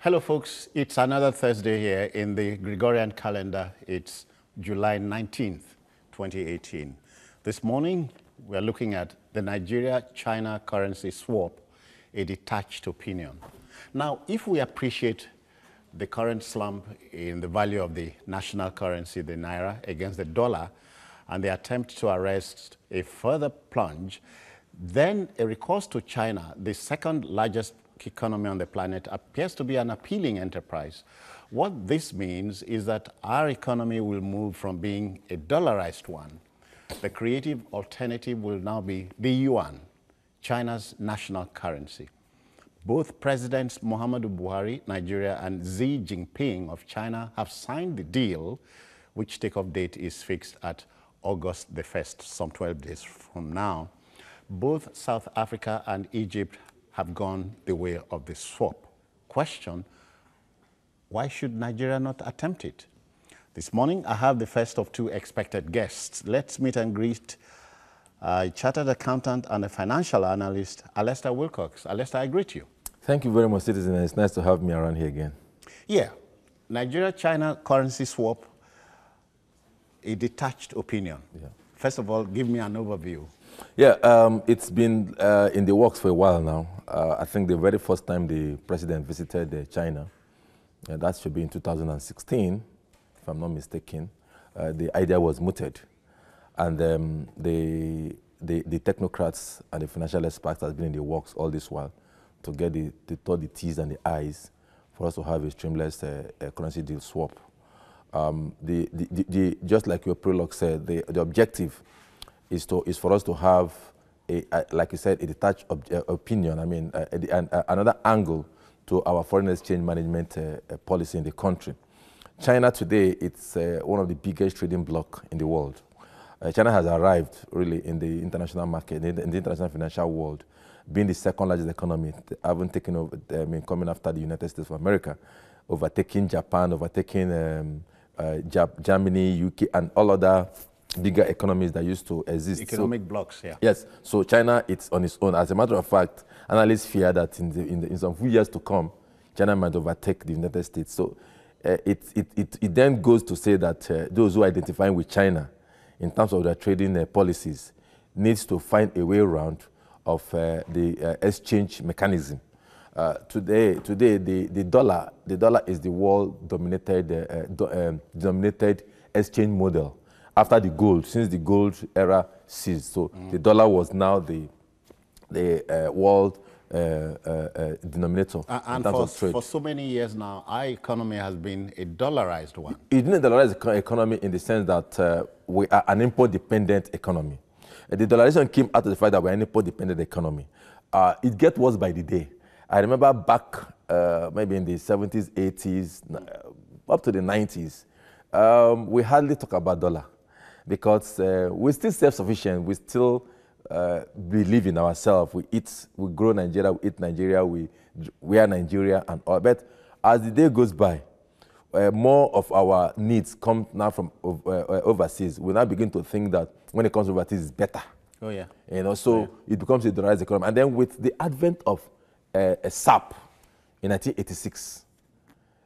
Hello, folks. It's another Thursday here in the Gregorian calendar. It's July 19th, 2018. This morning, we're looking at the Nigeria-China currency swap, a detached opinion. Now, if we appreciate the current slump in the value of the national currency, the naira, against the dollar, and the attempt to arrest a further plunge, then a recourse to China, the second largest economy on the planet, appears to be an appealing enterprise. What this means is that our economy will move from being a dollarized one. The creative alternative will now be the yuan, China's national currency. Both Presidents Muhammadu Buhari, Nigeria, and Xi Jinping of China have signed the deal, which takeoff date is fixed at August the 1st, some 12 days from now. Both South Africa and Egypt have gone the way of the swap. Question, why should Nigeria not attempt it? This morning, I have the first of two expected guests. Let's meet and greet a chartered accountant and a financial analyst, Alistair Wilcox. Alistair, I greet you. Thank you very much, Citizen. It's nice to have me around here again. Yeah, Nigeria-China currency swap, a detached opinion. Yeah. First of all, give me an overview. Yeah, it's been in the works for a while now. I think the very first time the president visited China, that should be in 2016, if I'm not mistaken, the idea was mooted. And the technocrats and the financial experts have been in the works all this while to get the T's and the I's for us to have a streamless currency deal swap. Just like your prologue said, the objective is for us to have, like you said, a detached opinion. I mean, another angle to our foreign exchange management policy in the country. China today, it's one of the biggest trading blocs in the world. China has arrived really in the international market, in the international financial world, being the second largest economy, having taken over, coming after the United States of America, overtaking Japan, overtaking Germany, UK, and all other bigger economies that used to exist. Economic blocks, yeah. Yes, so China, it's on its own. As a matter of fact, analysts fear that in some few years to come, China might overtake the United States. So it then goes to say that those who are identifying with China in terms of their trading policies needs to find a way around of the exchange mechanism. Today, the dollar is the world-dominated exchange model after the gold, since the gold era ceased. So the dollar was now the world denominator in terms of trade. For so many years now, our economy has been a dollarized one. It's been a dollarized economy in the sense that we are an import-dependent economy. The dollarization came out of the fact that we're an import-dependent economy. It gets worse by the day. I remember back maybe in the 70s, 80s, up to the 90s, we hardly talk about dollar because we're still self-sufficient. We still believe in ourselves. We eat, we grow Nigeria, we eat Nigeria, we are Nigeria and all. But as the day goes by, more of our needs come now from overseas. We now begin to think that when it comes to overseas, it's better. Oh, yeah. You know, so it becomes a dollarized economy. And then with the advent of a SAP in 1986,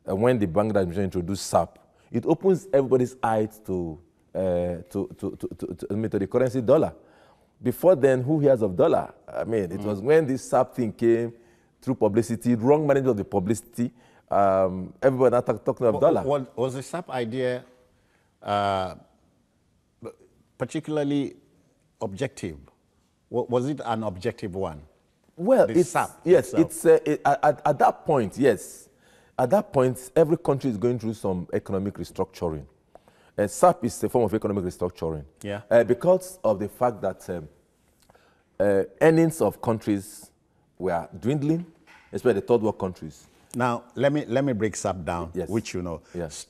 when the Bangladesh administration introduced SAP, it opens everybody's eyes to the currency dollar. Before then, who hears of dollar? I mean, it was when this SAP thing came through publicity, wrong management of the publicity, everybody now talking of dollar. Was the SAP idea particularly objective? Was it an objective one? Well, the SAP yes, itself. At that point, yes. At that point, every country is going through some economic restructuring. SAP is a form of economic restructuring. Yeah. Because of the fact that earnings of countries were dwindling, especially the third world countries. Now, let me break SAP down, Yes. which you know. Yes.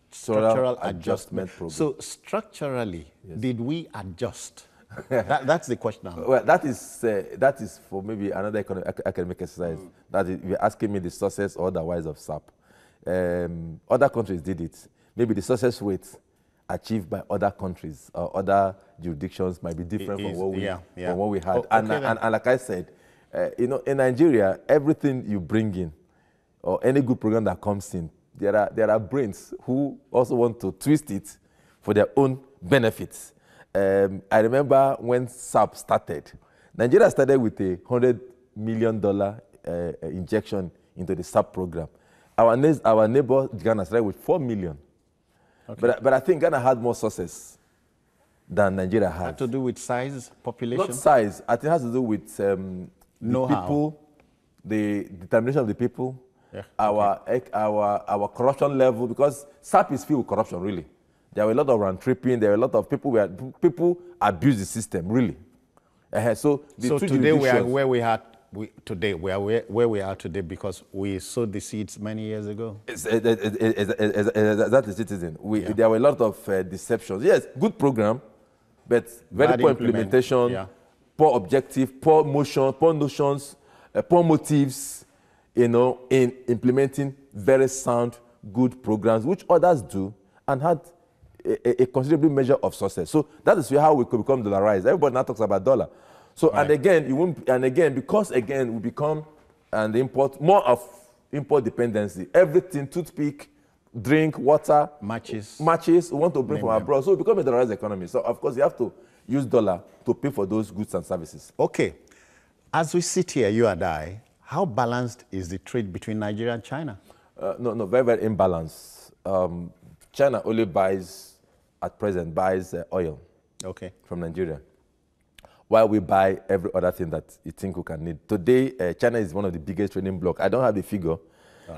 Structural adjustment program. So structurally, Yes. did we adjust? That's the question now. Well, that is for maybe another academic exercise. That is, you're asking me the success or otherwise of SAP. Other countries did it. Maybe the success rate achieved by other countries or other jurisdictions might be different from what we had. Oh, okay, and like I said, you know, in Nigeria, everything you bring in or any good program that comes in, there are brains who also want to twist it for their own benefits. I remember when SAP started, Nigeria started with a $100 million injection into the SAP program. Our neighbor Ghana started with 4 million. Okay. But I think Ghana had more success than Nigeria had. Had to do with size, population? Not size. I think it has to do with the people, the determination of the people, our corruption level, because SAP is filled with corruption, really. There were a lot of round tripping. There were a lot of people abuse the system, really. So today we are where we are. Where we are today because we sowed the seeds many years ago. That's the citizen. There were a lot of deceptions. Yes, good program, but very poor implementation, poor objective, poor motion, poor notions, poor motives, in implementing very sound, good programs, which others do, and had a considerable measure of success. So that is how we could become dollarized. Everybody now talks about dollar. So right. and again, because we become more of import dependency. Everything, toothpick, drink, water, matches, we want to bring from abroad. So we become a dollarized economy. So of course you have to use dollar to pay for those goods and services. Okay, as we sit here, you and I, how balanced is the trade between Nigeria and China? No, very, very imbalanced. China only buys oil from Nigeria, while we buy every other thing that you think we can need. Today, China is one of the biggest trading blocs. I don't have the figure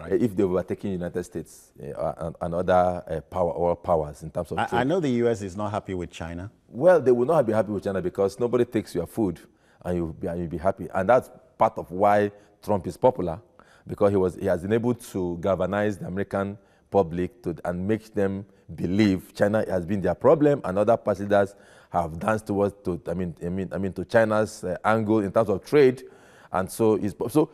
if they were taking United States and other world powers in terms of trade. I know the U.S. is not happy with China. Well, they will not be happy with China because nobody takes your food and you'll be happy. And that's part of why Trump is popular, because he has been able to galvanize the American public and make them believe China has been their problem, and other party leaders have danced to China's angle in terms of trade, and so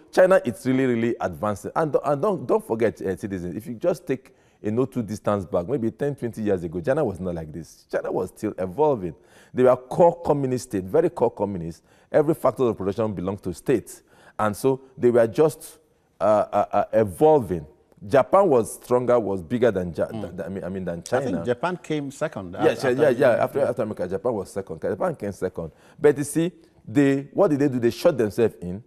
China is really, really advancing. And don't forget, citizens, if you just take a no too distance back, maybe 10, 20 years ago, China was not like this. China was still evolving. They were core communist state, very core communist. Every factor of production belonged to states, and so they were just evolving. Japan was stronger, was bigger than China. I think Japan came second. After America, Japan was second. Japan came second. But you see, what did they do? They shut themselves in,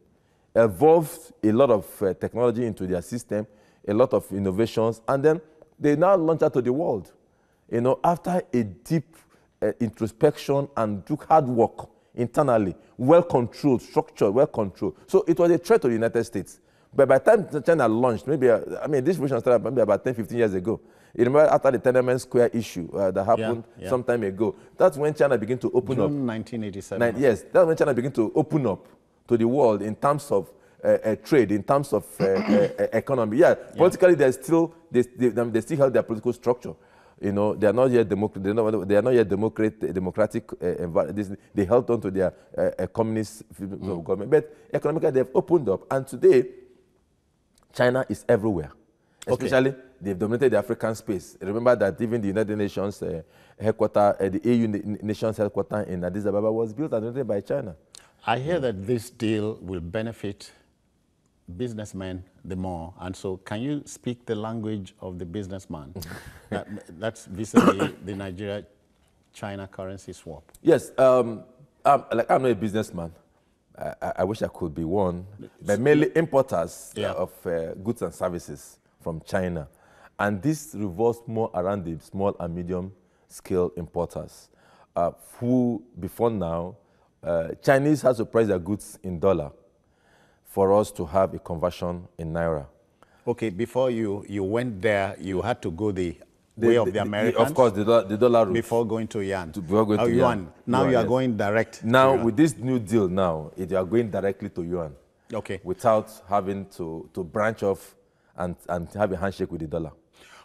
evolved a lot of technology into their system, a lot of innovations, and then they now launch out to the world. After a deep introspection and took hard work internally, well-controlled, structured, well-controlled. So it was a threat to the United States. But by the time China launched, this version started maybe about 10, 15 years ago. You remember after the Tiananmen Square issue that happened some time ago, that's when China began to open up. June 1987. Yes, that's when China began to open up to the world in terms of trade, in terms of economy. Politically, they still have their political structure. They are not yet democratic. They held on to their communist government. But economically, they've opened up, and today, China is everywhere. Especially, they've dominated the African space. Remember that even the United Nations headquarters, the AU Nations headquarters in Addis Ababa was built and dominated by China. I hear that this deal will benefit businessmen the more, and so can you speak the language of the businessman? That's vis-a-vis the Nigeria-China currency swap. Yes, I'm not a businessman. I wish I could be one, but mainly importers of goods and services from China. And this revolves more around the small and medium-scale importers, who, before now, Chinese has to price their goods in dollar for us to have a conversion in Naira. Okay, before you went there, you had to go the way of the Americans? Of course, the dollar route. Before going to yuan? Before going to yuan. Now you are going direct now, with this new deal now, you are going directly to yuan. Okay. Without having to branch off and have a handshake with the dollar.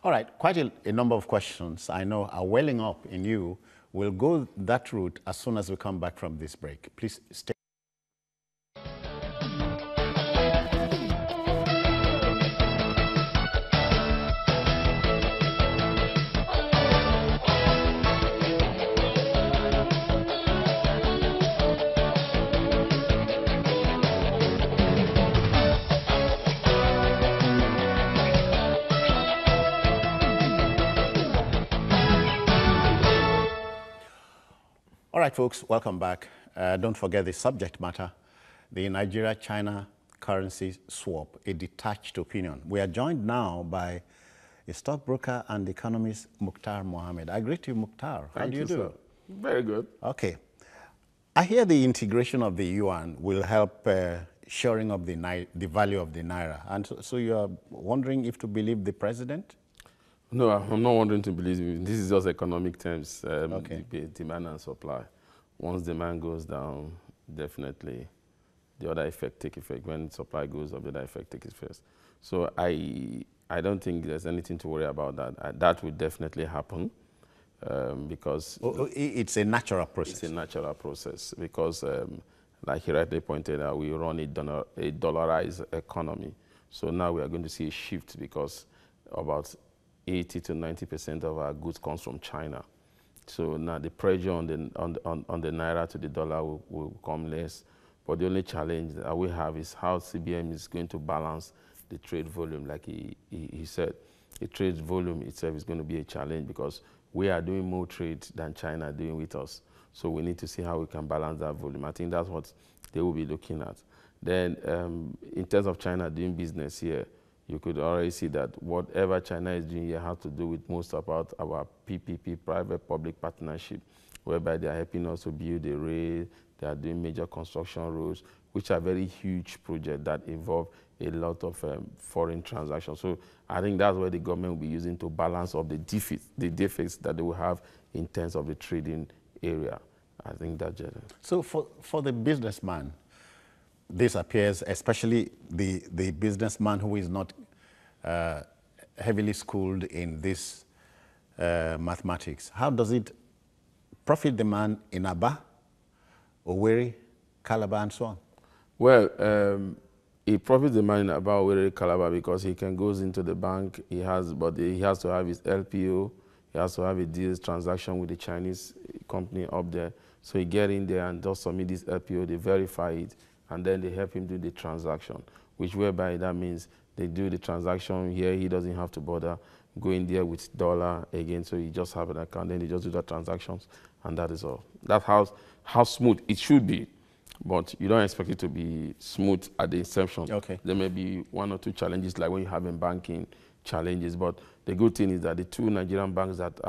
All right, quite a number of questions I know are welling up in you. We'll go that route as soon as we come back from this break. Please stay. All right, folks, welcome back. Don't forget the subject matter, the Nigeria-China currency swap, a detached opinion. We are joined now by a stockbroker and economist, Mukhtar Mohammed. I greet you, Mukhtar. How do you do? Sir. Very good. Okay. I hear the integration of the yuan will help shoring up the value of the naira. And so you are wondering if to believe the president? No, I'm not wanting to believe you. This is just economic terms, Okay. demand and supply. Once demand goes down, definitely the other effect take effect. When supply goes up, the other effect takes effect. So I don't think there's anything to worry about that. That will definitely happen because It's a natural process. it's a natural process because, like he rightly pointed out, we run a dollarized economy. So now we are going to see a shift because about 80 to 90% of our goods comes from China. So now the pressure on the naira to the dollar will become less. But the only challenge that we have is how CBN is going to balance the trade volume, like he said. The trade volume itself is going to be a challenge because we are doing more trade than China are doing with us. So we need to see how we can balance that volume. I think that's what they will be looking at. Then in terms of China doing business here, you could already see that whatever China is doing here has to do with most about our PPP, private-public partnership, whereby they are helping us to build a rail, they are doing major construction roads, which are very huge projects that involve a lot of foreign transactions. So I think that's where the government will be using to balance up the defects that they will have in terms of the trading area. I think that's it. So for the businessman, this appears, especially the businessman who is not heavily schooled in this mathematics, how does it profit the man in Aba, Owerri, Calabar, and so on? Well, it profits the man in Aba, Owerri, Calabar because he can goes into the bank, but he has to have his LPO, he has to have a deal transaction with the Chinese company up there. So he get in there and just submit this LPO, they verify it, and then they help him do the transaction, which whereby that means they do the transaction here, he doesn't have to bother going there with dollar again, so he just have an account, then they just do the transactions, and that is all. That's how smooth it should be, but you don't expect it to be smooth at the inception. Okay. There may be one or two challenges, like when you have in banking challenges, but the good thing is that the two Nigerian banks that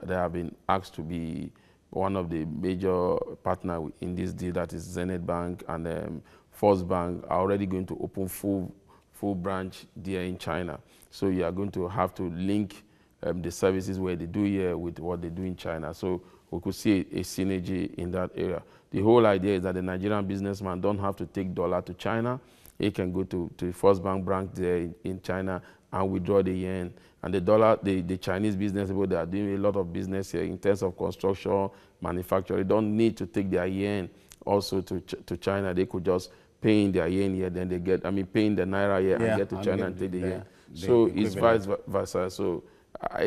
have been asked to be one of the major partners in this deal, that is Zenith Bank and First Bank, are already going to open full branch there in China. So you are going to have to link the services where they do here with what they do in China. So we could see a synergy in that area. The whole idea is that the Nigerian businessman don't have to take dollar to China. He can go to the First Bank branch there in China and withdraw the yen. And the Chinese business people, they are doing a lot of business here in terms of construction, manufacturing. They don't need to take their yen also to China. They could just pay in their yen here, then they get, pay in the naira here and get to China and take the yen. So it's vice versa. So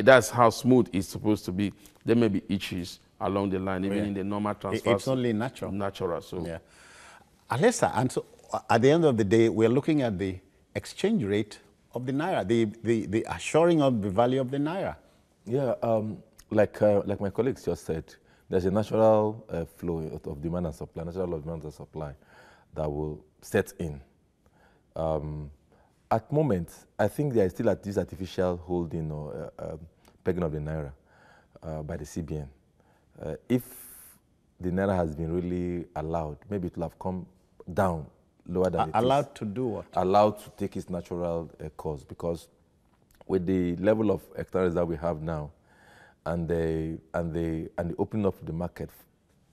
that's how smooth it's supposed to be. There may be issues along the line, even in the normal transfers. It's only natural. Natural, so. Yeah. Alessa, and so at the end of the day, we're looking at the exchange rate of the naira, the assuring of the value of the naira. Yeah, like my colleagues just said, there's a natural flow of demand and supply, natural law of demand and supply that will set in. At the moment, I think there is still this artificial holding or pegging of the naira by the CBN. If the naira has been really allowed, maybe it will have come down lower than it is. Allowed to do what? Allowed to take its natural course, because with the level of hectares that we have now, and the opening up of the market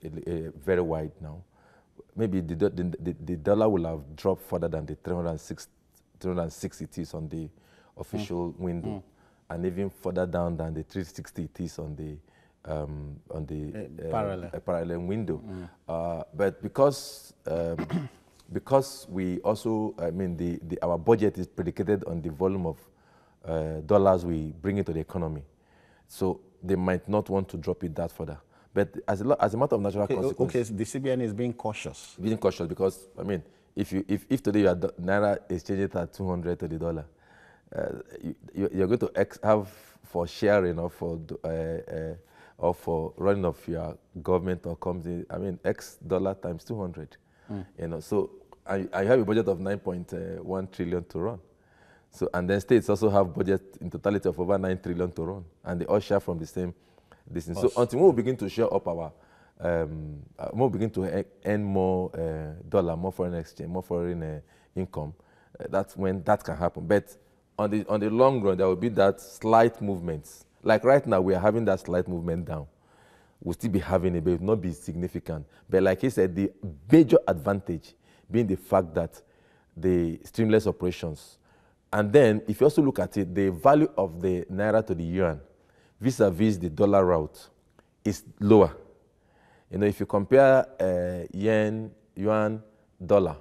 very wide now, maybe the dollar will have dropped further than the 306 it is on the official window, and even further down than the 360 it is on the parallel window. But because we also, our budget is predicated on the volume of dollars we bring into the economy, so they might not want to drop it that further. But as a matter of natural consequence, okay, the CBN is being cautious. Being cautious because if today your naira exchange it at 200 to the dollar, you're going to have for sharing or for or for running of your government or company. I mean, X dollar times 200. You know, so I have a budget of 9.1 trillion to run. So, and then states also have budget in totality of over 9 trillion to run, and they all share from the same distance. So until we begin to share up our, we begin to earn more dollar, more foreign exchange, more foreign income, that's when that can happen. But on the long run, there will be that slight movements. Like right now, we are having that slight movement down. We'll still be having it, but it will not be significant. But like he said, the major advantage being the fact that the streamless operations. And then, if you also look at it, the value of the naira to the yuan vis-a-vis the dollar route is lower. You know, if you compare yuan, dollar,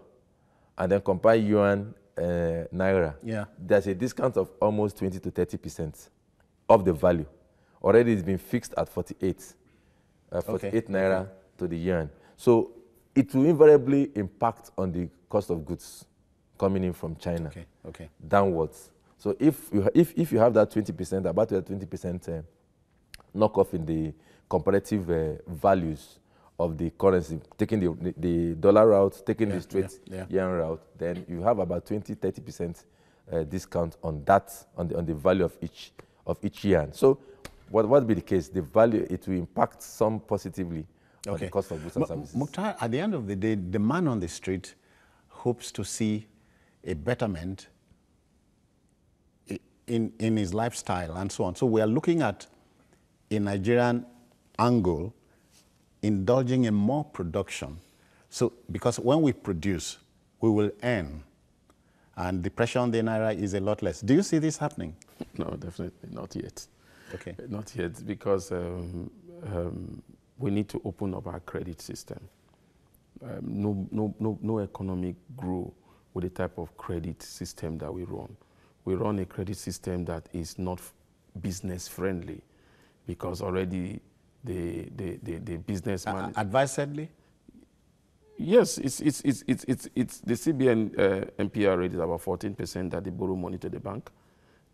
and then compare yuan, naira, there's a discount of almost 20 to 30% of the value. Already it's been fixed at 48 naira to the yuan. So it will invariably impact on the cost of goods coming in from China downwards. So if you have that 20%, about that 20% knockoff in the comparative values of the currency, taking the dollar route, taking the straight yuan route, then you have about 20-30% discount on that, on the value of each yuan. So what will be the case? The value, it will impact some positively on the cost of goods and services. Mukhtar, at the end of the day, the man on the street hopes to see a betterment in his lifestyle and so on. So we are looking at a Nigerian angle indulging in more production. So because when we produce, we will earn, and the pressure on the naira is a lot less. Do you see this happening? No, definitely not yet. Okay. Not yet, because we need to open up our credit system. No economic grow with the type of credit system that we run. We run a credit system that is not business friendly, because already the businessman advisedly. Yes, it's the CBN MPR rate is about 14% that they borrow money to the bank,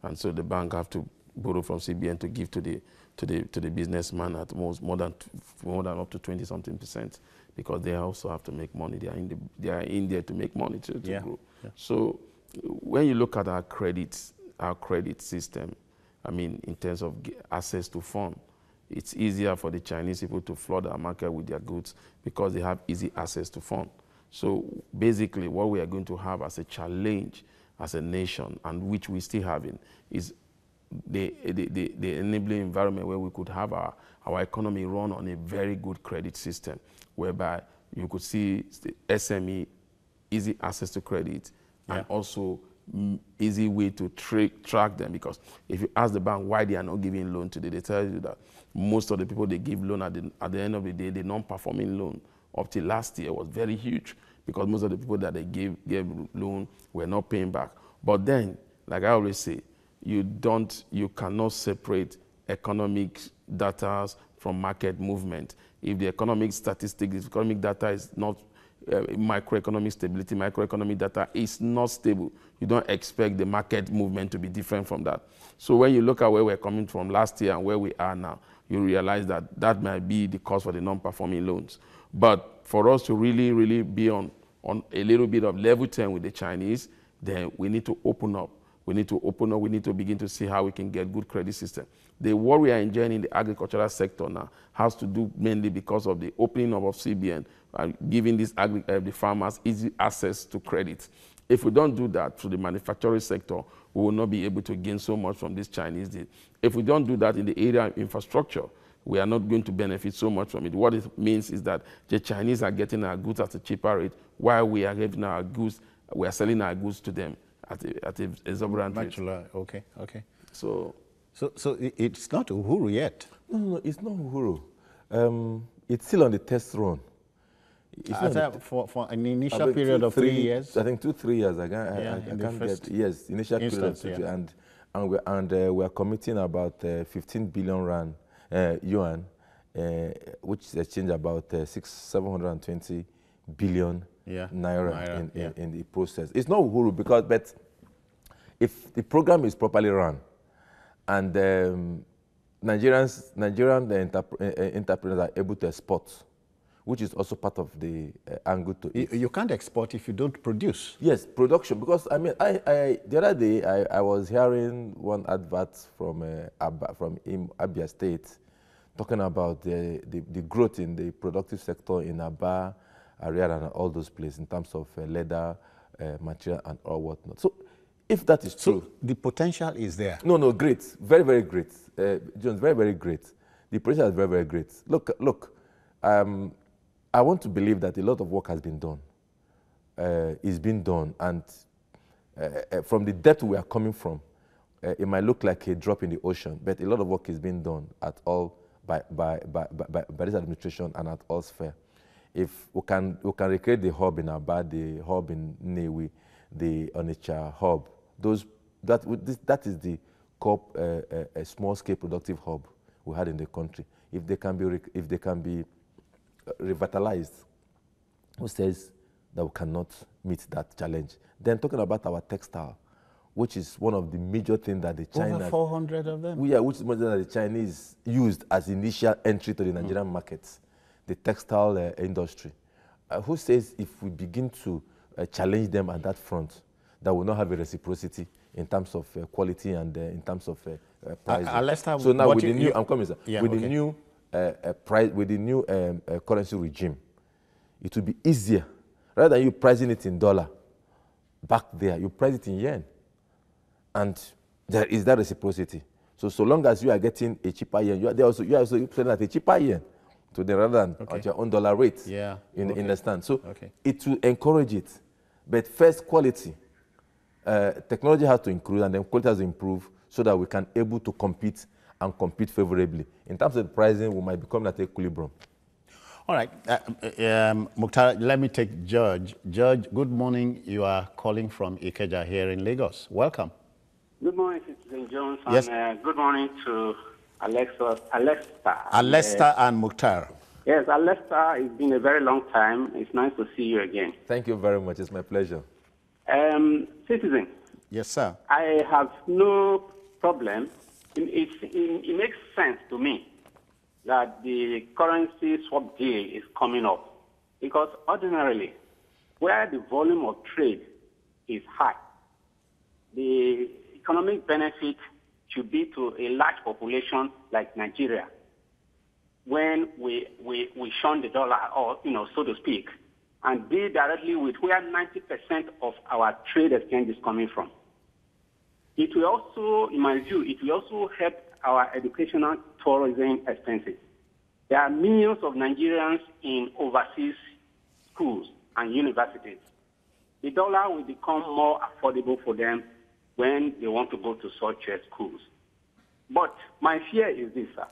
and so the bank have to borrow from CBN to give to the businessman at more than up to 20-something%, because they also have to make money. They are in there to make money to grow. Yeah. So when you look at our credit system, I mean, in terms of access to fund, it's easier for the Chinese people to flood our market with their goods because they have easy access to fund. So basically, what we are going to have as a challenge as a nation, and which we still having, is the enabling environment where we could have our economy run on a very good credit system, whereby you could see the SME, easy access to credit, and also easy way to track them. Because if you ask the bank why they are not giving loan today, they tell you that most of the people they give loan at the end of the day, the non-performing loan up till last year was very huge, because most of the people that they gave loan were not paying back. But then, like I always say, you cannot separate economic data from market movement. If the economic statistics, if economic data is not microeconomic stability, microeconomic data is not stable, you don't expect the market movement to be different from that. So when you look at where we're coming from last year and where we are now, you realize that that might be the cause for the non-performing loans. But for us to really, really be on a little bit of level term with the Chinese, then we need to open up. We need to begin to see how we can get good credit system. What we are enjoying in the agricultural sector now has to do mainly because of the opening up of CBN, giving the farmers easy access to credit. If we don't do that through the manufacturing sector, we will not be able to gain so much from this Chinese deal. If we don't do that in the area of infrastructure, we are not going to benefit so much from it. What it means is that the Chinese are getting our goods at a cheaper rate, while we are getting our goods, we are selling our goods to them at a exorbitant rate. Okay. So it's not Uhuru yet. No, it's not Uhuru. It's still on the test run. For an initial period of 3 years? I think 2-3 years. I can't get, yes, initial instance, period of 2 and we are committing about 15 billion yuan, which is exchange about 720 billion naira in the process. It's not Uhuru, but if the program is properly run, and Nigerian entrepreneurs are able to export, which is also part of the angle to it. You can't export if you don't produce. Yes, production. Because I mean, the other day I was hearing one advert from Abia State, talking about the growth in the productive sector in Aba, Area, and all those places in terms of leather, material, and all whatnot. So, if that is true, the potential is there. No, great, very, very great. Jones, very, very great. The potential is very, very great. Look. I want to believe that a lot of work has been done, is being done, and from the depth we are coming from, it might look like a drop in the ocean, but a lot of work is being done at all by this administration and at all sphere. If we can recreate the hub in Aba, the hub in Newi, the Onitsha hub, that is the a small-scale productive hub we had in the country. If they can be revitalized, who says that we cannot meet that challenge? Then talking about our textile, which is one of the major things that the Chinese... Over 400 of them? Yeah, which is one that the Chinese used as initial entry to the Nigerian markets, the textile industry. Who says if we begin to challenge them at that front, that will not have a reciprocity in terms of quality and in terms of pricing? So now with the new... I'm coming, sir. Yeah, with the new... with the new currency regime, it will be easier. Rather than you pricing it in dollar, back there, you price it in yen. And there is that reciprocity. So long as you are getting a cheaper yen, you are also selling at a cheaper yen to the rather than at your own dollar rate in the stand. So it will encourage it. But first, quality. Technology has to increase and then quality has to improve so that we can able to compete and compete favorably. In terms of the pricing, we might become at equilibrium. All right. Mukhtar, let me take George. George, good morning. You are calling from Ikeja here in Lagos. Welcome. Good morning, Citizen Jones. Yes. And good morning to Alesta. Alesta and Mukhtar. Yes, Alesta, it's been a very long time. It's nice to see you again. Thank you very much. It's my pleasure. Citizen. Yes, sir. I have no problem. It makes sense to me that the currency swap deal is coming up because ordinarily, where the volume of trade is high, the economic benefit should be to a large population like Nigeria when we shun the dollar, or so to speak, and deal directly with where 90% of our trade exchange is coming from. It will also, in my view, it will also help our educational tourism expenses. There are millions of Nigerians in overseas schools and universities. The dollar will become more affordable for them when they want to go to such schools. But my fear is this, sir.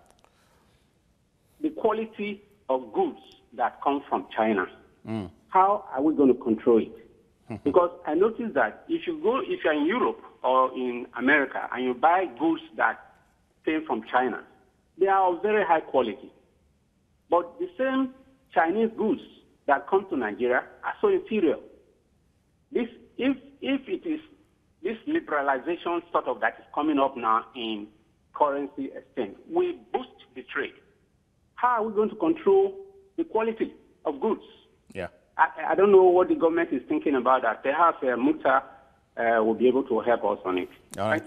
The quality of goods that come from China, how are we going to control it? Because I noticed that if you're in Europe or in America and you buy goods that came from China, they are of very high quality. But the same Chinese goods that come to Nigeria are so inferior. If it is this liberalization sort of that is coming up now in currency exchange, we boost the trade. How are we going to control the quality of goods? Yeah. I don't know what the government is thinking about that. Perhaps Mukhtar will be able to help us on it. All right.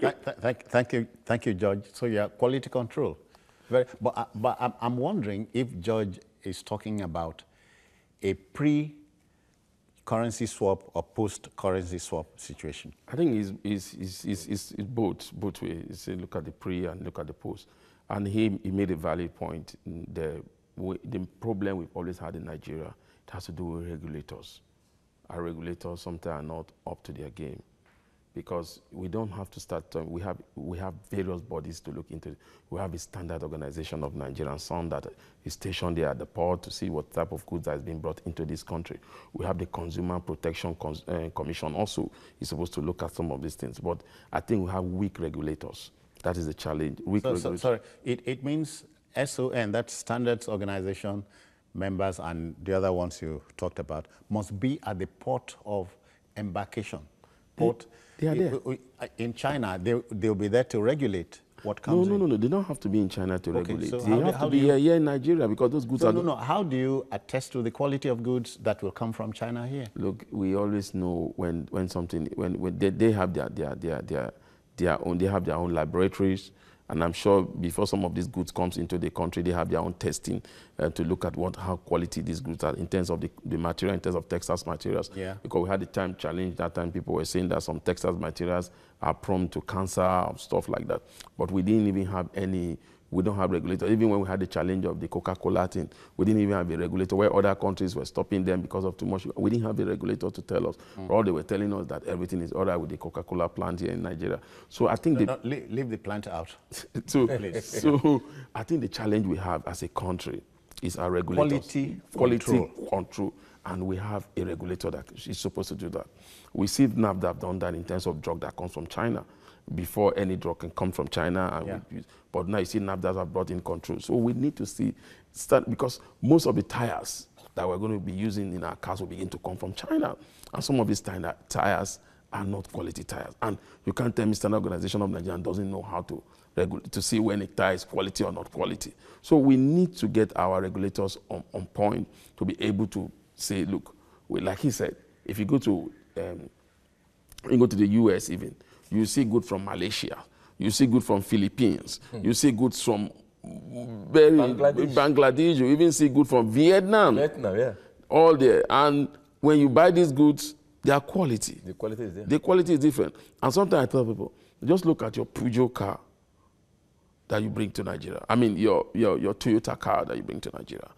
Thank you, George. So yeah, quality control. But I'm wondering if George is talking about a pre-currency swap or post-currency swap situation. I think it's both ways. Look at the pre and look at the post. And he made a valid point. The problem we've always had in Nigeria, it has to do with regulators. Our regulators sometimes are not up to their game because we don't have to start. We have various bodies to look into. We have a standard organization of Nigerian Sun that is stationed there at the port to see what type of goods that is being brought into this country. We have the Consumer Protection Commission also is supposed to look at some of these things. But I think we have weak regulators. That is the challenge. Sorry, it means SON, that Standards Organization members and the other ones you talked about, must be at the port of embarkation. They are there. In China, they'll be there to regulate. what comes in? No. They don't have to be in China to regulate. So they have to be here in Nigeria because those goods are... No. How do you attest to the quality of goods that will come from China here? Look, we always know when something, when they have their own laboratories. And I'm sure before some of these goods comes into the country, they have their own testing to look at how quality these goods are in terms of the material, in terms of textiles materials. Yeah. Because we had the time challenge that time, people were saying that some textiles materials are prone to cancer or stuff like that. But we didn't even have any. We don't have regulators. Even when we had the challenge of the Coca-Cola thing, we didn't even have a regulator where other countries were stopping them because of too much. We didn't have a regulator to tell us. All they were telling us that everything is all right with the Coca-Cola plant here in Nigeria. So I think leave the plant out. So I think the challenge we have as a country is our regulators. Quality control. And we have a regulator that is supposed to do that. We see NAFTA have done that in terms of drug that comes from China. Before any drug can come from China, but now you see NAFTA have brought in control. So we need to because most of the tires that we're going to be using in our cars will begin to come from China. And some of these tires are not quality tires. And you can't tell me Standard Organization of Nigeria doesn't know how to see when a tire is quality or not quality. So we need to get our regulators on point to be able to say, look, like he said, if you go to the US even, you see good from Malaysia, you see good from Philippines, you see goods from Bangladesh, you even see good from Vietnam. All there. And when you buy these goods, their quality. The quality is there. The quality is different. And sometimes I tell people, just look at your Peugeot car that you bring to Nigeria. I mean, your Toyota car that you bring to Nigeria.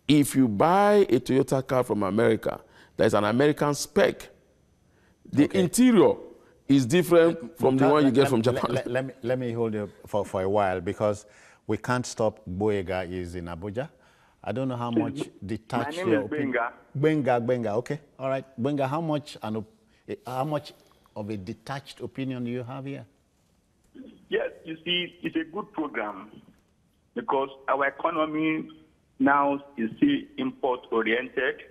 If you buy a Toyota car from America, there's an American spec. The interior is different from the one you get from Japan. Let me hold you for a while because we can't stop. Boyega is in Abuja. I don't know how much detached. My name is Benga. Benga. Okay, all right. Benga, how much of a detached opinion do you have here? Yes, you see, it's a good program because our economy now is still import-oriented,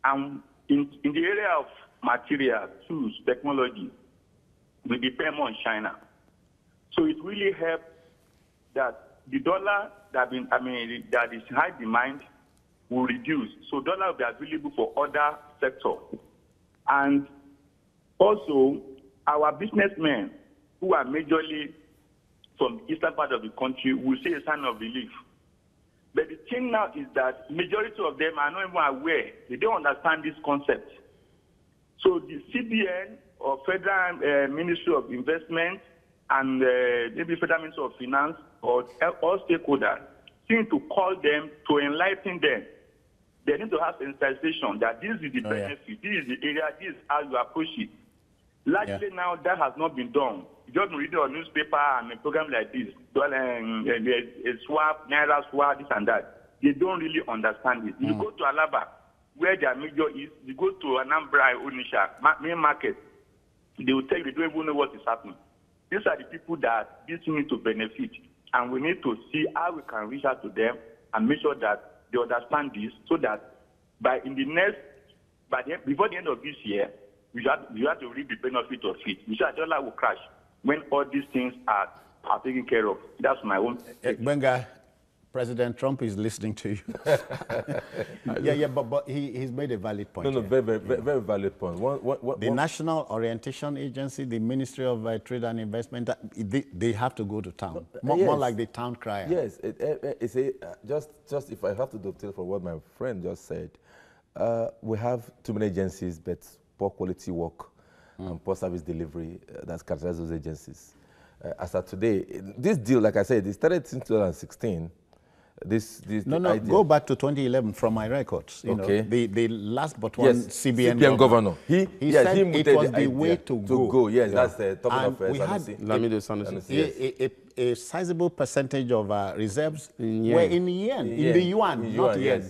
and in the area of material, tools, technology, we depend on China. So it really helps that the dollar that is high demand will reduce. So dollar will be available for other sectors. And also, our businessmen who are majorly from the eastern part of the country will see a sign of relief. But the thing now is that majority of them are not even aware. They don't understand this concept. So the CBN or Federal Ministry of Investment and maybe Federal Ministry of Finance or all stakeholders seem to call them to enlighten them. They need to have sensitization that this is the benefit, this is the area, this is how you approach it. Largely now that has not been done. You just read a newspaper and a program like this, a swap, naira swap, this and that. They don't really understand it. You go to Alaba, where their major is, you go to Anambra, Onisha, main market, they will tell you they don't even know what is happening. These are the people that this need to benefit, and we need to see how we can reach out to them and make sure that they understand this, so that before the end of this year, you have to reap the benefit of it. You said dollar will crash when all these things are taken care of. That's my own. Benga, President Trump is listening to you. But he's made a valid point. No, very valid point. The National Orientation Agency, the Ministry of Trade and Investment, they have to go to town. More like the town crier. Yes, just if I have to dovetail from what my friend just said, we have too many agencies, but poor quality work and poor service delivery that characterizes those agencies. As of today, this deal, like I said, it started since 2016. Go back to 2011 from my records. You know, the last but one CBN governor. He said it was the idea way to go. Yes, that's the topic of we had a sizable percentage of reserves were in yen, in the yuan, not yen.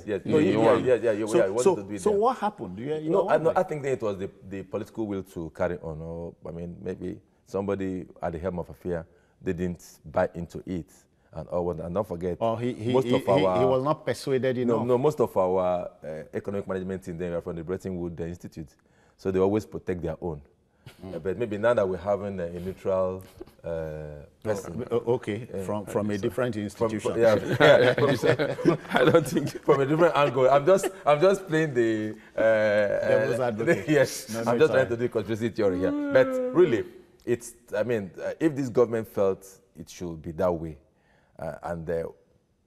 So what happened? I think that it was the political will to carry on. Or, I mean, maybe somebody at the helm of affair didn't buy into it. And don't forget, he was not persuaded enough. No, most of our economic management team, they are from the Bretton Woods Institute, so they always protect their own. But maybe now that we're having a neutral person. Okay, from a different institution. I don't think from a different angle. I'm just playing the devil's advocate. Yes, no, I'm just trying to do conspiracy theory here. But really, it's. I mean, if this government felt it should be that way, and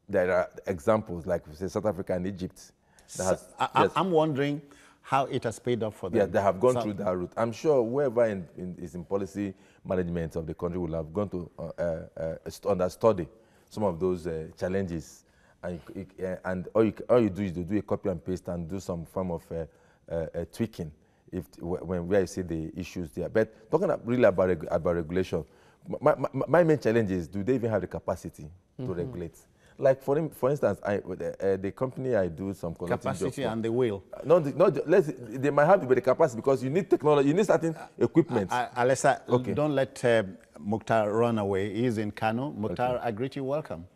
there are examples like say South Africa and Egypt. I'm wondering how it has paid off for them. Yeah, they have gone through that route. I'm sure whoever is in policy management of the country will have gone to understudy some of those challenges. And all you do is to do a copy and paste and do some form of tweaking where you see the issues there. But talking really about regulation, my main challenge is, do they even have the capacity to regulate? Like for instance, the company I do some capacity and the will. They might have the capacity because you need technology, you need certain equipment. Alessa, okay. Don't let Mukhtar run away. He's in Kano. Mukhtar, I greet you. Welcome.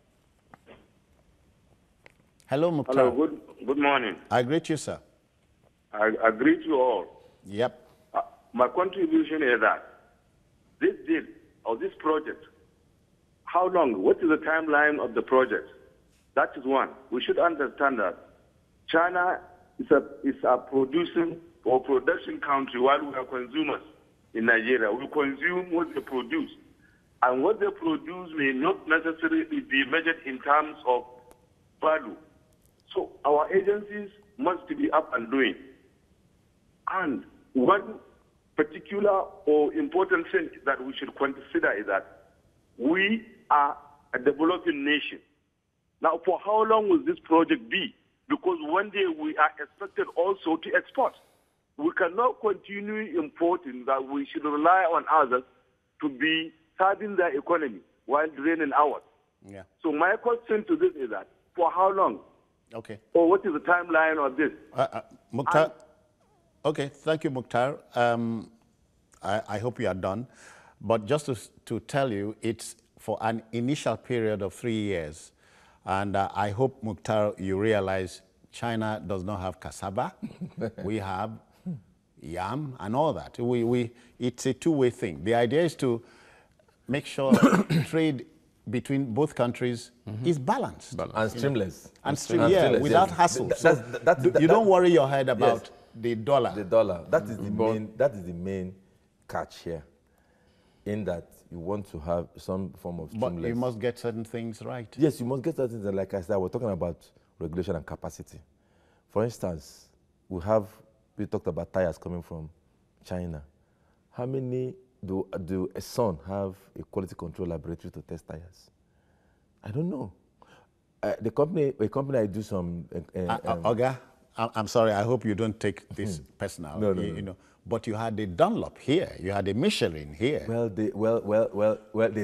Hello, Mukhtar. Hello. Good morning. I greet you, sir. I greet you all. Yep. My contribution is that this deal or this project, how long? What is the timeline of the project? That is one. We should understand that China is a producing or production country while we are consumers in Nigeria. We consume what they produce. And what they produce may not necessarily be measured in terms of value. So our agencies must be up and doing. And one particular or important thing that we should consider is that we are a developing nation. Now, for how long will this project be? Because one day we are expected also to export. We cannot continue importing, that we should rely on others to be serving their economy while draining ours. Yeah. So my question to this is that, for how long? Okay. Or what is the timeline of this? Mukhtar, okay, thank you, Mukhtar. I hope you are done. But just to tell you, it's for an initial period of 3 years. And I hope, Mukhtar, you realize China does not have cassava. We have yam and all that. It's a two-way thing. The idea is to make sure trade between both countries is balanced. And streamless. Without hassle. You don't worry your head about the dollar. The dollar. That is the main catch here, in that you want to have some form of streamless. But you must get certain things right. Yes, you must get certain things. Like I said, we're talking about regulation and capacity. For instance, we talked about tires coming from China. How many do a son have a quality control laboratory to test tires? I don't know. A company I do some. Oga, I'm sorry. I hope you don't take this personal. No. know, but you had a Dunlop here. You had a Michelin here. Well, they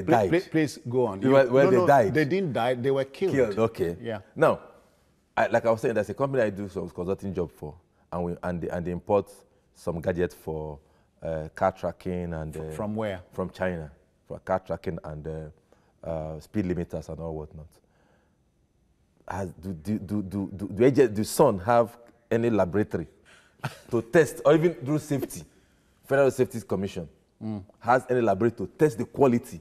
died. Please go on. They died. They didn't die. They were killed. Okay. Yeah. Now, like I was saying, there's a company I do some consulting job for, and they import some gadgets for car tracking and from where? From China, for car tracking and speed limiters and all whatnot. Do Sun have any laboratory to test, or even do safety? Federal Safety Commission has any laboratory to test the quality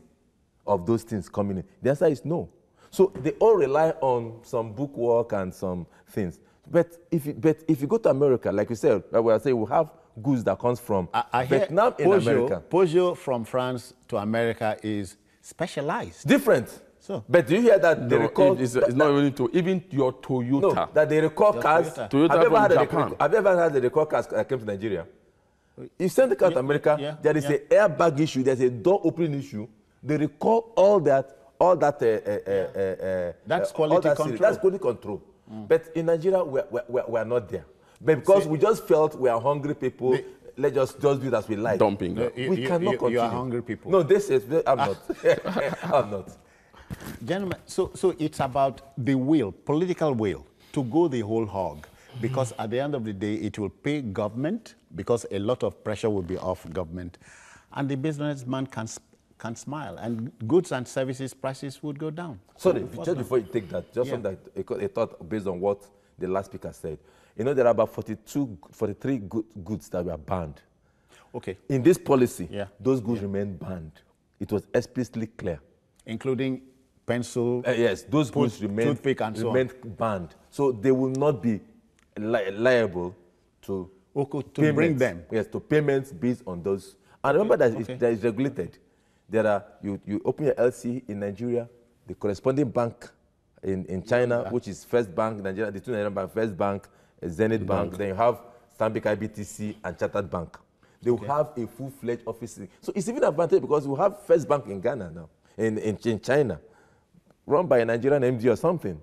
of those things coming in? The answer is no. So they all rely on some book work and some things. But if you go to America, like you said, we are saying we have goods that comes from Vietnam in America. Peugeot from France to America is specialized. Different. So, but do you hear that they recall? It's not even your Toyota. No, that they recall cars. Toyota from Japan. Have you ever had the recall cars that came to Nigeria? You send the car to America, there is an airbag issue, there's a door opening issue. They recall all that. That's quality control. That's quality control. But in Nigeria, we are not there. But because we just felt we are hungry people, let's just do it as we like. Dumping. We cannot continue. You are hungry people. No, I'm not. I'm not. Gentlemen, so it's about the will, political will, to go the whole hog. Because at the end of the day, it will pay government, because a lot of pressure will be off government. And the businessman can smile, and goods and services prices would go down. Sorry, just before you take that, just something a thought based on what the last speaker said. You know, there are about 43 goods that were banned. Okay. In this policy, Yeah. those goods remain banned. It was explicitly clear. Including pencil, Yes, those goods remain toothpick and so on. banned. So they will not be liable to to bring them. Yes, to payments based on those. And remember that that is regulated. There are, you open your LC in Nigeria, the corresponding bank in China, which is First Bank, Nigeria, the two Nigerian banks, First Bank, Zenith Bank. Then you have Stanbic IBTC and Chartered Bank. They will have a full-fledged office. So it's even advantage because we have First Bank in Ghana now, in China, run by a Nigerian MD or something.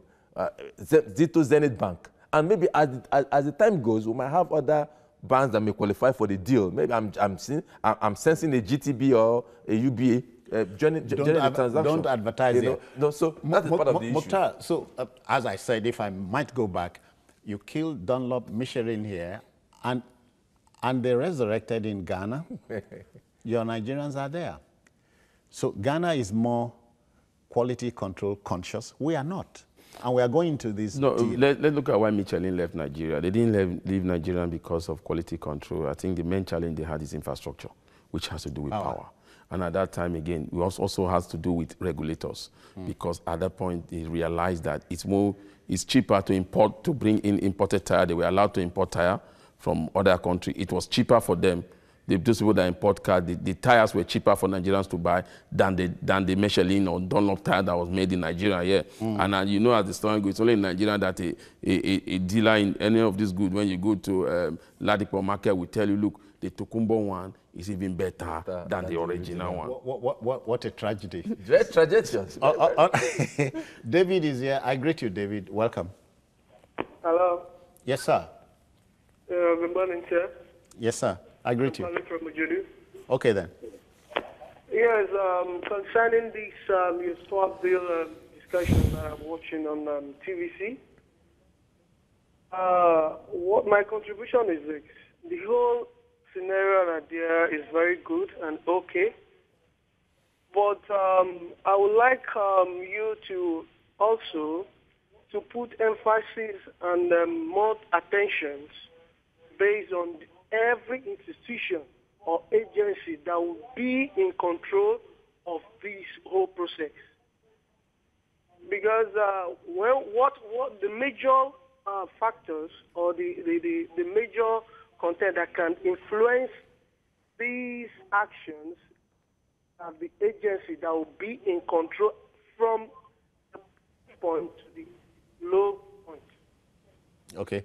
Zito Zenith Bank. And maybe as the time goes, we might have other banks that may qualify for the deal. Maybe I'm sensing a GTB or a UBA joining the transaction. Don't advertise it. No, so that's part of the issue. Mukhtar, so as I said, if I might go back, you killed Dunlop Michelin here, and they resurrected in Ghana. Your Nigerians are there. So Ghana is more quality control conscious. We are not. And we are going to this. No, let's look at why Michelin left Nigeria. They didn't leave Nigeria because of quality control. I think the main challenge they had is infrastructure, which has to do with power. And at that time, again, it also has to do with regulators, because at that point, they realized that it's cheaper to bring in imported tire. They were allowed to import tire from other countries. It was cheaper for them. Those people that import cars, the tires were cheaper for Nigerians to buy than the Michelin or Dunlop tire that was made in Nigeria here. And you know, as the story goes, it's only in Nigeria that a dealer in any of these goods, when you go to Ladipo market, will tell you, look, the Tokumbo one is even better than the original one. What a tragedy. Great tragedy. David is here. I greet you, David. Welcome. Hello. Yes, sir. Good morning, sir. Yes, sir. I greet you. I'm calling from Ujudu. Okay, then. Yes, concerning this your swap deal discussion that I'm watching on TVC, what my contribution is this. The whole scenario and idea is very good and okay, but I would like you to also to put emphasis and more attention based on every institution or agency that will be in control of this whole process. Because what the major factors or the major content that can influence these actions are the agency that will be in control from the point to the low point. Okay.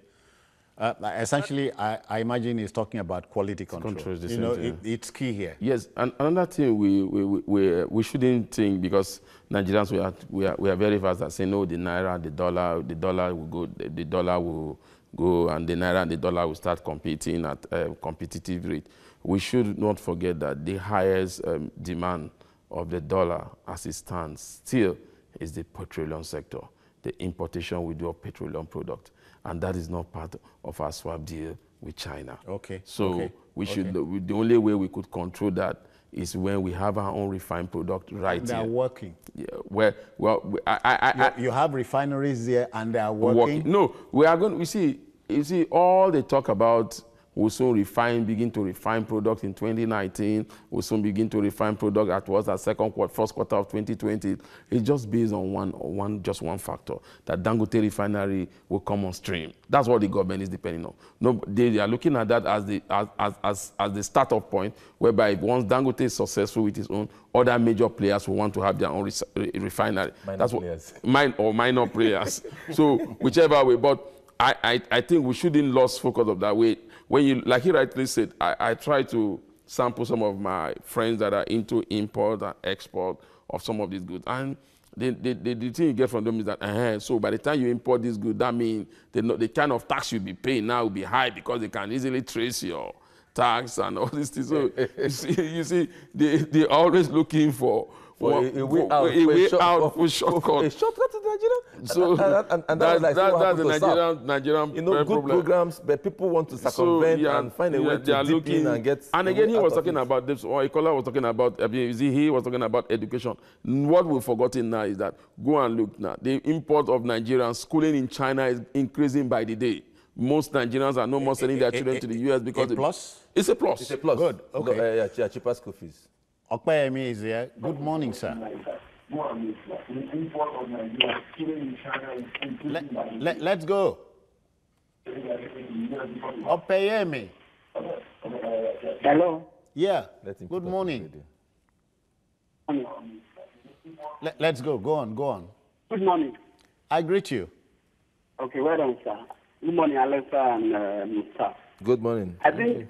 Essentially, I imagine he's talking about quality control. Control, you know, it's key here. Yes, and another thing we shouldn't think, because Nigerians we are very fast at saying, no, the naira, the dollar will go, the dollar will go, and the naira and the dollar will start competing at a competitive rate. We should not forget that the highest demand of the dollar as it stands still is the petroleum sector, the importation we do of petroleum products. And that is not part of our swap deal with China. Okay. So we should, the only way we could control that is when we have our own refined product right They here. are working. Yeah, You have refineries there and they are working? No, we are going, you see, all they talk about, we'll soon begin to refine product in 2019. We'll soon begin to refine product at that first quarter of 2020. It's just based on one factor, that Dangote refinery will come on stream. That's what the government is depending on. No, they are looking at that as the start-off point, whereby once Dangote is successful with his own, other major players will want to have their own refinery. Minor players. So whichever way, but I think we shouldn't lose focus of that way. When you, like he rightly said, I try to sample some of my friends that are into import and export of some of these goods. And the thing you get from them is that, so by the time you import this good, that means the kind of tax you'll be paying now will be high, because they can easily trace your tax and all these things. So you see, they're always looking for a way out for shortcut. A shortcut to Nigeria. So that's the Nigerian good problem. programs, but people want to circumvent and find a way to dip in and get. And again, he was talking about this, or Ikola was talking about. He was talking about education. What we've forgotten now is that, go and look now. The import of Nigerian schooling in China is increasing by the day. most Nigerians are no more sending their children to the US because a plus? It's a plus. It's a plus. Good, okay. Yeah, cheaper school fees. Okpeyemi is here. Good morning, sir. Let's go. Okpeyemi. Hello. Yeah. Good morning. Let's go. Go on. Good morning. I greet you. Okay, well done, sir. Good morning, Alexa and Mr. Good morning. I think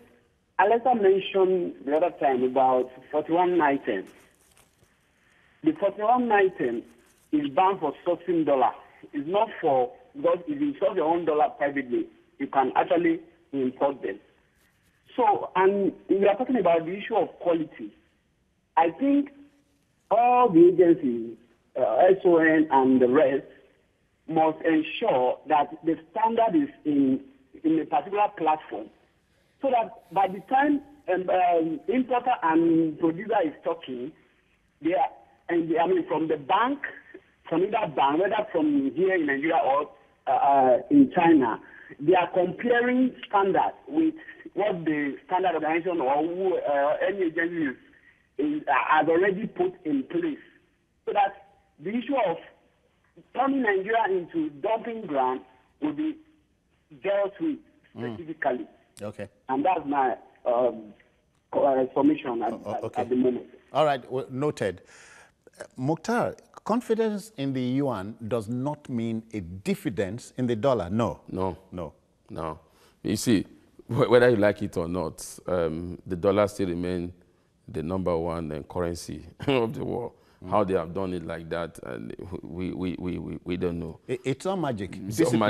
Alexa mentioned the other time about 41 items. The 41 item is bound for sourcing dollar. It's not for, because if you source your own dollar privately, you can actually import them. So, and we are talking about the issue of quality. I think all the agencies, SON and the rest, must ensure that the standard is in a particular platform, so that by the time importer and producer is talking, from the bank, from either bank, whether from here in Nigeria or in China, they are comparing standards with what the standard organization or any agency has already put in place, so that the issue of turning Nigeria into dumping ground will be dealt with specifically. Okay. And that's my submission at the moment. All right, well, noted. Mukhtar, confidence in the yuan does not mean a diffidence in the dollar. No. You see, whether you like it or not, the dollar still remains the #1 currency of the world. How they have done it like that, and we don't know. It's not magic. It's discipline. not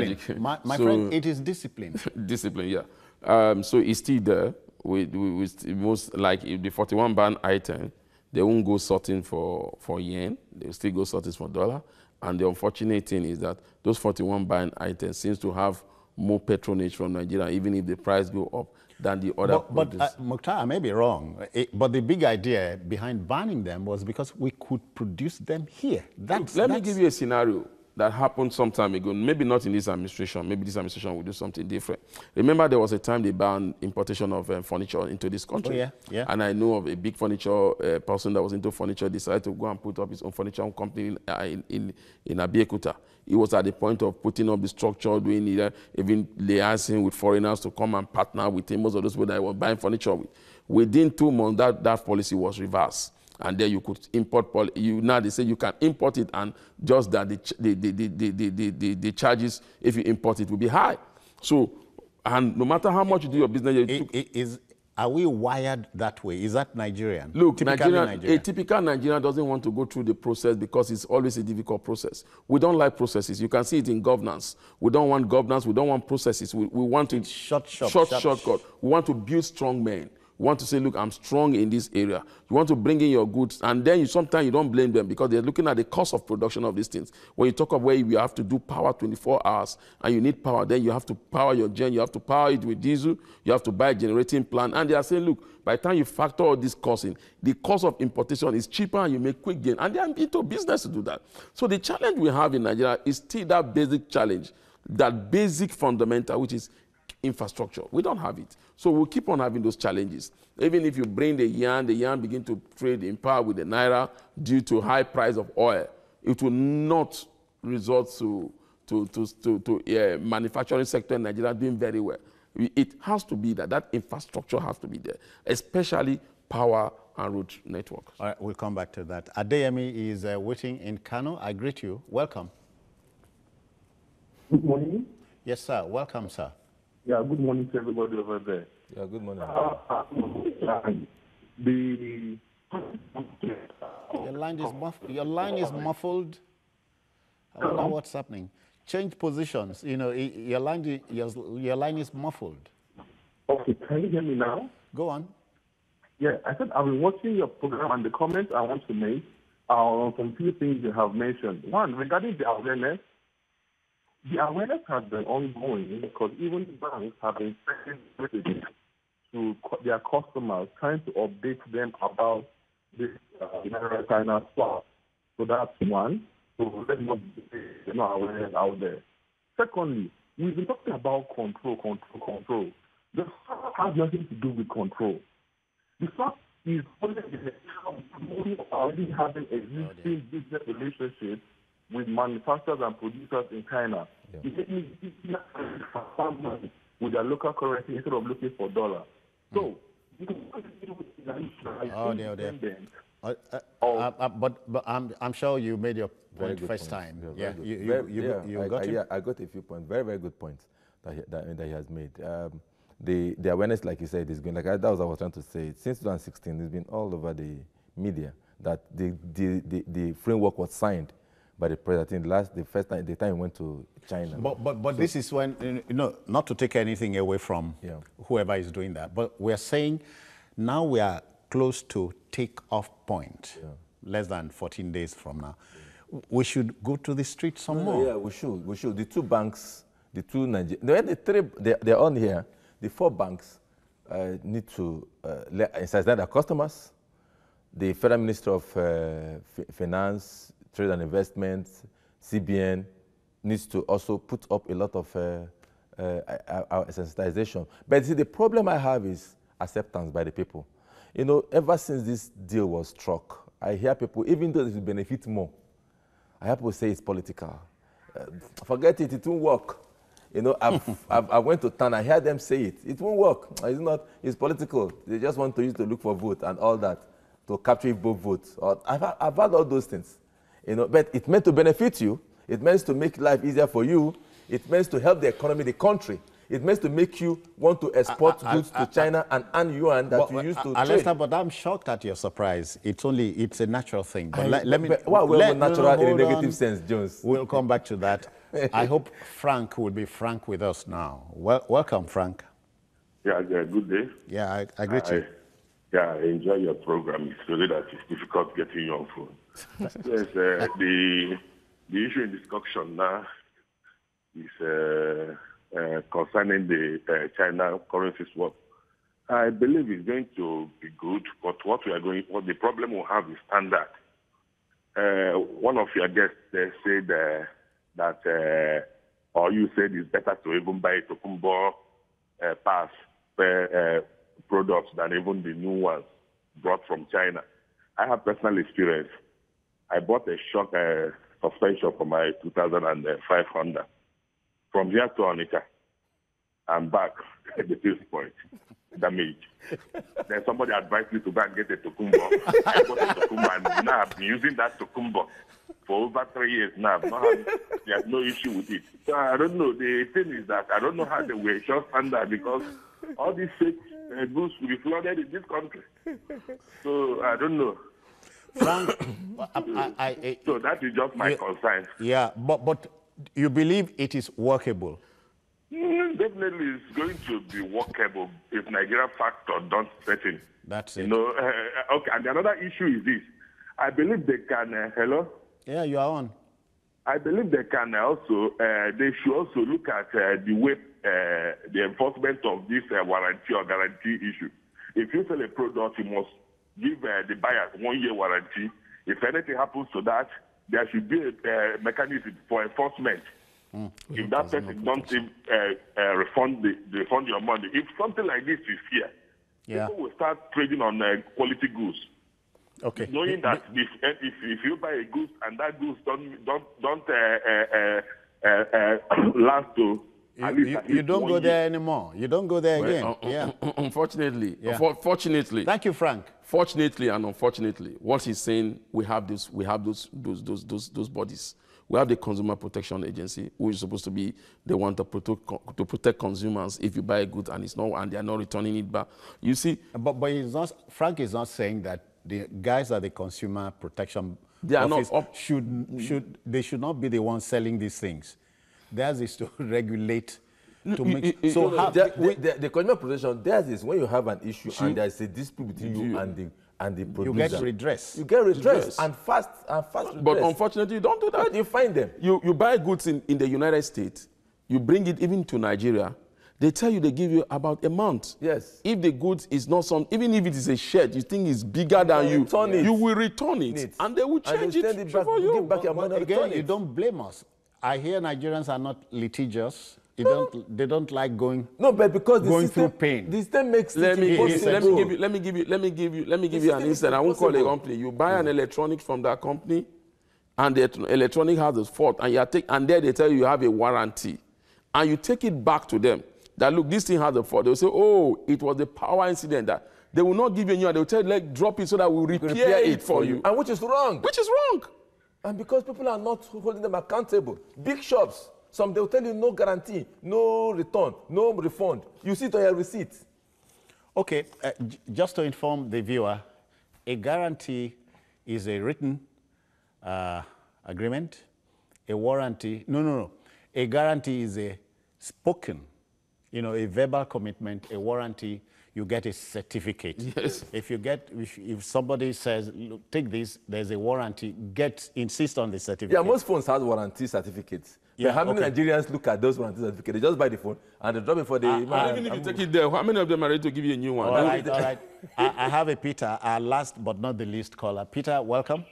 magic. My friend, it is discipline. Discipline, yeah. So it's still there. We most like if the 41 ban item, they won't go sorting for yen. They will still go sorting for dollar. And the unfortunate thing is that those 41 ban items seems to have more patronage from Nigeria, even if the price go up, than the other But Mukhtar, I may be wrong, but the big idea behind banning them was because we could produce them here. Let me give you a scenario that happened some time ago, maybe not in this administration, maybe this administration will do something different. Remember there was a time they banned importation of furniture into this country. Oh, yeah. And I know of a big furniture person that was into furniture, decided to go and put up his own furniture company in Abeokuta. He was at the point of putting up the structure, doing it, even liaising with foreigners to come and partner with him, most of those people that I was buying furniture with. Within 2 months, that policy was reversed. And then you could import, now they say you can import it, and just that the charges, if you import it, will be high. So, and no matter how much you do your business, are we wired that way? Is that Nigerian? Look, a typical Nigerian doesn't want to go through the process because it's always a difficult process. We don't like processes. You can see it in governance. We don't want governance. We don't want processes. We want to shortcut. We want to build strong men. You want to say, look, I'm strong in this area. You want to bring in your goods, and then sometimes you don't blame them because they're looking at the cost of production of these things. When you talk of where you have to do power 24 hours and you need power, then you have to power your gen, you have to power it with diesel, you have to buy a generating plant. And they are saying, look, by the time you factor all this cost in, the cost of importation is cheaper and you make quick gain. And they are into business to do that. So the challenge we have in Nigeria is still that basic challenge, that basic fundamental, which is infrastructure. We don't have it. So we'll keep on having those challenges. Even if you bring the yarn begin to trade in power with the naira due to high price of oil, it will not result to manufacturing sector in Nigeria doing very well. It has to be that infrastructure has to be there, especially power and road networks. All right, we'll come back to that. Adeyemi is waiting in Kano. I greet you. Welcome. Good morning. Yes, sir. Welcome, sir. Yeah, good morning to everybody over there. Yeah, good morning. Your line is muffled. I don't know what's happening. Change positions. You know, your line is muffled. Okay, can you hear me now? Go on. Yeah, I said I've been watching your program, and the comments I want to make are on some few things you have mentioned. One, regarding the awareness. The awareness has been ongoing because even banks have been sending messages to their customers, trying to update them about this China swap. So that's one. So let's not be no awareness out there. Secondly, we've been talking about control. The fact has nothing to do with control. The fact is only already having existing business relationships with manufacturers and producers in China. With their local currency instead of looking for dollar. So, but I'm sure you made your point first time. Yeah, you got it. Yeah, I got a few points. Very, very good points that he has made. The awareness, like you said, is going. Like that was what I was trying to say. Since 2016, it's been all over the media that the framework was signed by the president. The time he went to China. But this is when, not to take anything away from whoever is doing that, but we're saying now we are close to take-off point, less than 14 days from now. We should go to the street some more. Yeah, we should. The two banks, the two they're on here. The four banks need to insist that their customers, the Federal Minister of Finance, Trade and Investment, CBN, needs to also put up a lot of sensitization. But see, the problem I have is acceptance by the people. Ever since this deal was struck, I hear people, even though this will benefit more, I hear people say it's political. Forget it, it won't work. I went to town, I heard them say it. It won't work. It's not, it's political. They just want to use to look for vote and all that, to capture both votes. I've heard all those things. But it meant to benefit you. It meant to make life easier for you. It meant to help the economy, the country. It meant to make you want to export goods to China and earn yuan that you used to trade. But I'm shocked at your surprise. It's a natural thing. But let me. Well, natural in a negative sense, Jones. We'll come back to that. I hope Frank will be frank with us now. Welcome, Frank. Yeah, good day. Yeah, I greet you. Yeah, I enjoy your program. It's really that it's difficult getting you on phone. Yes, the issue in discussion now is concerning the China currency swap. I believe it's going to be good, but what the problem we have is standard. One of your guests said that, or you said it's better to even buy Tokumbo pass products than even the new ones brought from China. I have personal experience. I bought a shock suspension for my 2005 Honda. From here to Onitsha, I'm back at the fifth point, damage. Then somebody advised me to go and get a Tokumbo. I bought a Tokumbo, and now I've been using that Tokumbo for over 3 years now. There's no issue with it. So I don't know. The thing is that I don't know how they will ensure standard because all these fake goods will be flooded in this country. So I don't know. Frank, so that is just my concern. Yeah, but you believe it is workable? Definitely it's going to be workable if Nigeria factor don't set in. That's it. Okay, and another issue is this. I believe they can, hello? Yeah, you are on. I believe they can also, they should also look at the way, the enforcement of this warranty or guarantee issue. If you sell a product, you must give the buyer 1 year warranty. If anything happens to that, there should be a mechanism for enforcement. If that person don't refund your money, if something like this is here, people will start trading on quality goods. Okay. Knowing that if you buy a goods and that goods don't last to at least you don't go there anymore. You don't go there again. Unfortunately, fortunately. Thank you, Frank. Fortunately and unfortunately, what he's saying, we have those bodies. We have the Consumer Protection Agency, who is supposed to be the one to protect consumers if you buy a good and they are not returning it back. You see, but Frank is not saying that the guys at the Consumer Protection Office should not be the ones selling these things. Theirs is to regulate. To make the Consumer Protection, theirs is when you have an issue and there is a dispute between you and the producer. You get redress. You get redress and fast redress. But unfortunately, you don't do that. Where do you find them? You buy goods in the United States, you bring it even to Nigeria, they tell you they give you about a month. Yes. If the goods is not even if it is a shirt, you think it's bigger than you, you will return it. And they will change it back, for you. Give back your money. Again, you don't blame us. I hear Nigerians are not litigious. They don't like going. No, but because going through pain. The system makes it Let me give you an instance. I won't call a company. You buy an electronic from that company, and the electronic has a fault, and and there they tell you have a warranty, and you take it back to them. That look, this thing has a fault. They'll say, oh, it was the power incident. That they will not give you a new one. They'll tell you, like, drop it so that we'll repair it for you. And which is wrong. Which is wrong. And because people are not holding them accountable. Big shops, some they'll tell you no guarantee, no return, no refund. You see it on your receipt. Okay, just to inform the viewer, a guarantee is a written agreement. A warranty, no. A guarantee is a spoken, a verbal commitment. A warranty, you get a certificate. Yes. If somebody says, look, take this, there's a warranty, insist on the certificate. Yeah, most phones have warranty certificats. Yeah, but how many Nigerians look at those warranty certificates? They just buy the phone and they drop it for the... even if you take it there, how many of them are ready to give you a new one? All right. I have a Peter, our last but not the least caller. Peter, welcome.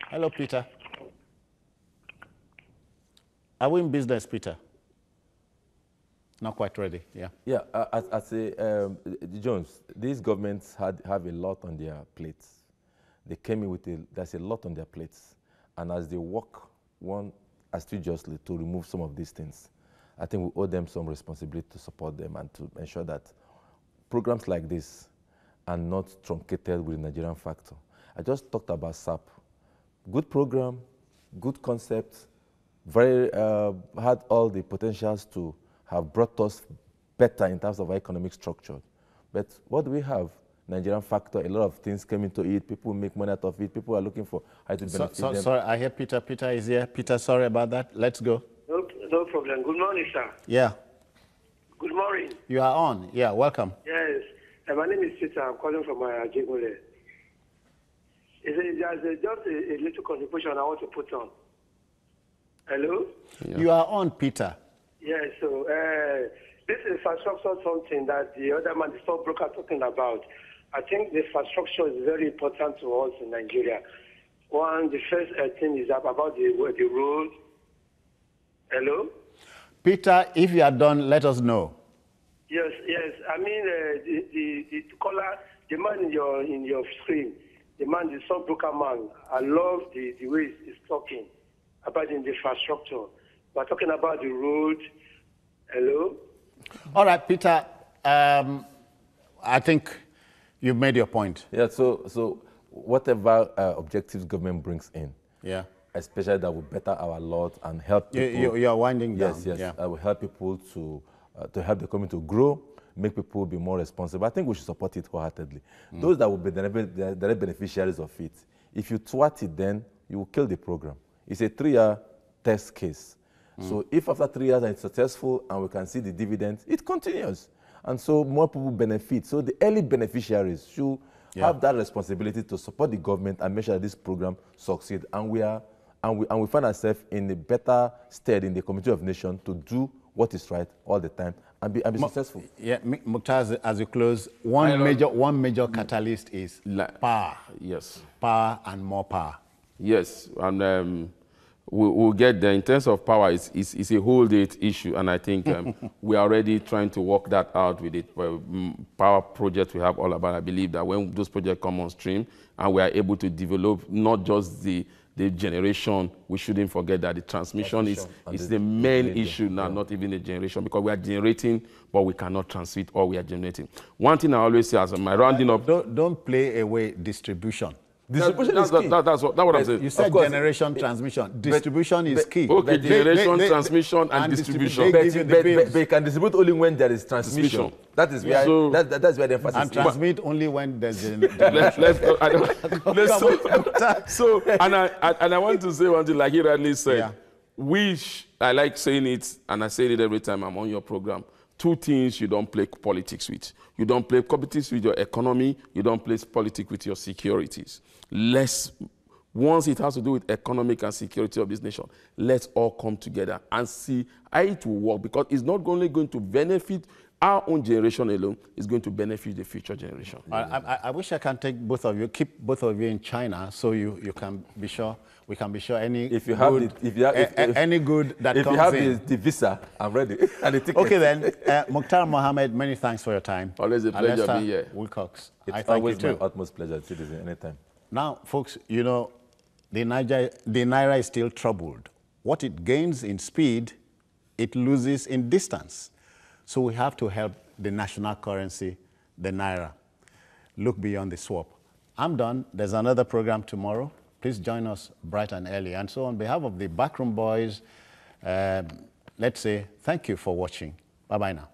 Hello, Peter. Are we in business, Peter? Not quite ready, yeah. Yeah, I say, Jones, these governments have a lot on their plates. They came in with there's a lot on their plates. And as they work assiduously to remove some of these things, I think we owe them some responsibility to support them and to ensure that programs like this are not truncated with the Nigerian factor. I just talked about SAP. Good program, good concept, had all the potentials to have brought us better in terms of our economic structure. But what do we have? Nigerian factor, a lot of things came into it, people make money out of it, people are looking for how to benefit them. Sorry, I hear Peter. Peter is here. Peter, sorry about that. Let's go. No problem. Good morning, sir. Yeah. Good morning. You are on. Yeah, welcome. Yes. My name is Peter. I'm calling from Jigole. There's just a little contribution I want to put on. Hello? Yeah. You are on, Peter. Yes, so this is infrastructure, something that the other man, the stockbroker, talking about. I think the infrastructure is very important to us in Nigeria. One, the first thing is about the road. Hello? Peter, if you are done, let us know. Yes. I mean, the caller, the man in your screen, the man, the stockbroker man, I love the way he's talking about the infrastructure. We're talking about the road. Hello? All right, Peter, I think you've made your point. Yeah, so whatever objectives government brings in, yeah, especially that will better our laws and help people. You're winding down. Yes. Yeah. That will help people to help the economy to grow, make people be more responsible. I think we should support it wholeheartedly. Those that will be the direct beneficiaries of it, if you thwart it, then you will kill the program. It's a 3-year test case. So if after 3 years and it's successful and we can see the dividends, it continues. And so more people benefit. So the early beneficiaries should have that responsibility to support the government and make sure that this program succeeds. And we find ourselves in a better stead in the Community of Nations to do what is right all the time and be successful. Yeah, Mukhtar, as you close, one major catalyst is power. Yes. Power and more power. Yes, and we'll get there. In terms of power, it's a whole date issue, and I think we are already trying to work that out with it. Power projects we have all about. I believe that when those projects come on stream and we are able to develop not just the generation, we shouldn't forget that the transmission is the main issue now, not even the generation, because we are generating, but we cannot transmit all we are generating. One thing I always say as my rounding up... Don't play away distribution. Distribution is key. That's what I'm saying. You said generation, transmission. Distribution is key. Okay, generation, transmission, and distribution. But you can distribute only when there is transmission. That is where that's where the emphasis is. And transmit only when there's and I want to say one thing, like he rightly said, I like saying it, and I say it every time I'm on your program. 2 things you don't play politics with. You don't play politics with your economy. You don't play politics with your securities. Once it has to do with economic and security of this nation, let's all come together and see how it will work, because it's not only going to benefit our own generation alone is going to benefit the future generation. I wish I can take both of you, keep both of you in China, so you can be sure, we can be sure any if you have good, any good that if comes you have in. the visa, I'm ready. And the ticket. Okay then, Mukhtar Mohammed, many thanks for your time. Always a pleasure Lester being here. Wilcox, It's I thank always you too. my utmost pleasure, citizen, anytime. Now, folks, you know, the Naira is still troubled. What it gains in speed, it loses in distance. So we have to help the national currency, the Naira, look beyond the swap. I'm done. There's another program tomorrow. Please join us bright and early. And so on behalf of the Backroom Boys, let's say thank you for watching. Bye-bye now.